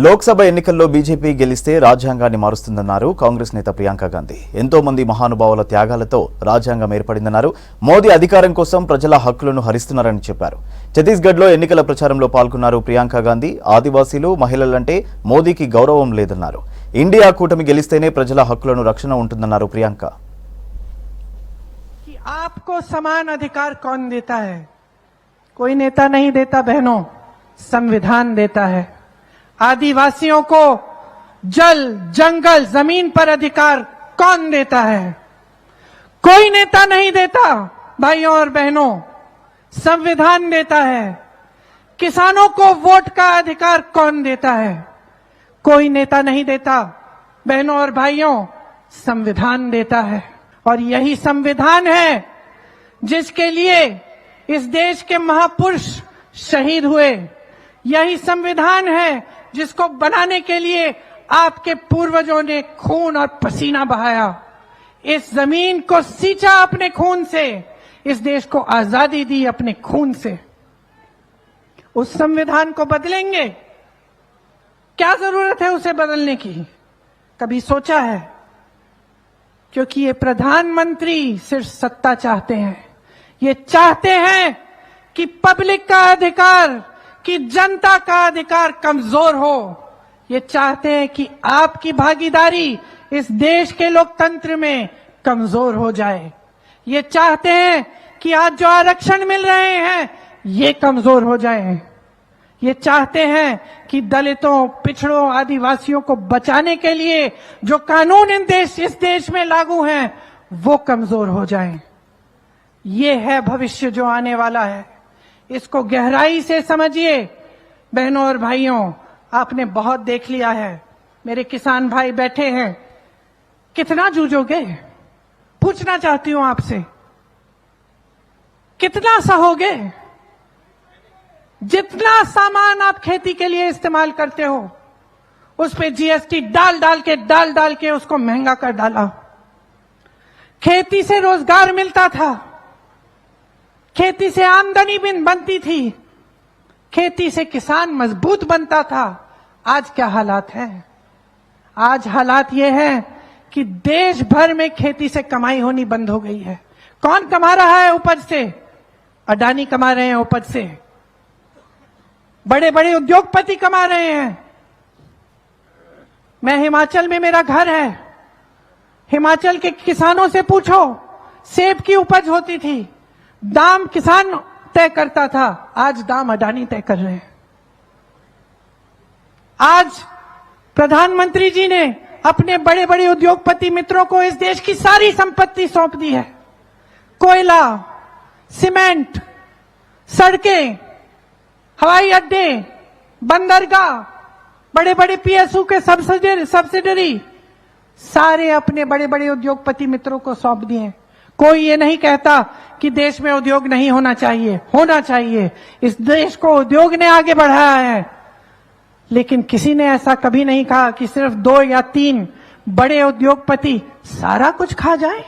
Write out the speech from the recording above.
లోక్సభ ఎన్నికల్లో బీజేపీ గెలిస్తే రాజ్యాంగాన్ని మారుస్తుందన్నారు కాంగ్రెస్ నేత ప్రియాంక గాంధీ. ఎంతో మంది మహానుభావుల త్యాగాలతో రాజ్యాంగం ఏర్పడిందన్నారు. మోదీ అధికారం కోసం ప్రజల హక్కులను హరిస్తున్నారని చెప్పారు. ఛత్తీస్గఢ్లో ఎన్నికల ప్రచారంలో పాల్గొన్నారు ప్రియాంక గాంధీ. ఆదివాసీలు, మహిళలంటే మోదీకి గౌరవం లేదన్నారు. ఇండియా కూటమి గెలిస్తేనే ప్రజల హక్కులను రక్షణ ఉంటుందన్నారు ప్రియాంక. आपको समान अधिकार कौन देता है? कोई नेता नहीं देता बहनों, संविधान देता है। आदिवासियों को जल, जंगल, जमीन पर अधिकार कौन देता है? कोई नेता नहीं देता भाइयों और बहनों, संविधान देता है। किसानों को वोट का अधिकार कौन देता है? कोई नेता नहीं देता बहनों और भाइयों, संविधान देता है। और यही संविधान है जिसके लिए इस देश के महापुरुष शहीद हुए। यही संविधान है जिसको बनाने के लिए आपके पूर्वजों ने खून और पसीना बहाया, इस जमीन को सींचा अपने खून से, इस देश को आजादी दी अपने खून से। उस संविधान को बदलेंगे? क्या जरूरत है उसे बदलने की? कभी सोचा है? क्योंकि ये प्रधानमंत्री सिर्फ सत्ता चाहते हैं। ये चाहते हैं कि पब्लिक का अधिकार, कि जनता का अधिकार कमजोर हो। ये चाहते हैं कि आपकी भागीदारी इस देश के लोकतंत्र में कमजोर हो जाए। ये चाहते हैं कि आज जो आरक्षण मिल रहे हैं ये कमजोर हो जाए। ये चाहते हैं कि दलितों, पिछड़ों, आदिवासियों को बचाने के लिए जो कानून इस देश में लागू हैं वो कमजोर हो जाएं। ये है भविष्य जो आने वाला है। इसको गहराई से समझिए बहनों और भाइयों। आपने बहुत देख लिया है, मेरे किसान भाई बैठे हैं, कितना जूझोगे? पूछना चाहती हूं आपसे, कितना सहोगे? जितना सामान आप खेती के लिए इस्तेमाल करते हो उस पे जीएसटी डाल डाल के उसको महंगा कर डाला। खेती से रोजगार मिलता था, खेती से आमदनी भी बनती थी, खेती से किसान मजबूत बनता था। आज क्या हालात है? आज हालात ये है कि देश भर में खेती से कमाई होनी बंद हो गई है। कौन कमा रहा है उपज से? अडानी कमा रहे हैं उपज से, बड़े बड़े उद्योगपति कमा रहे हैं। मैं हिमाचल में, मेरा घर है, हिमाचल के किसानों से पूछो, सेब की उपज होती थी, दाम किसान तय करता था, आज दाम अडानी तय कर रहे हैं। आज प्रधानमंत्री जी ने अपने बड़े बड़े उद्योगपति मित्रों को इस देश की सारी संपत्ति सौंप दी है। कोयला, सीमेंट, सड़कें, हवाई अड्डे, बंदरगाह, बड़े बड़े पीएसयू के सब्सिडरी सारे अपने बड़े बड़े उद्योगपति मित्रों को सौंप दिए। कोई ये नहीं कहता कि देश में उद्योग नहीं होना चाहिए, होना चाहिए। इस देश को उद्योग ने आगे बढ़ाया है, लेकिन किसी ने ऐसा कभी नहीं कहा कि सिर्फ 2 या 3 बड़े उद्योगपति सारा कुछ खा जाएं।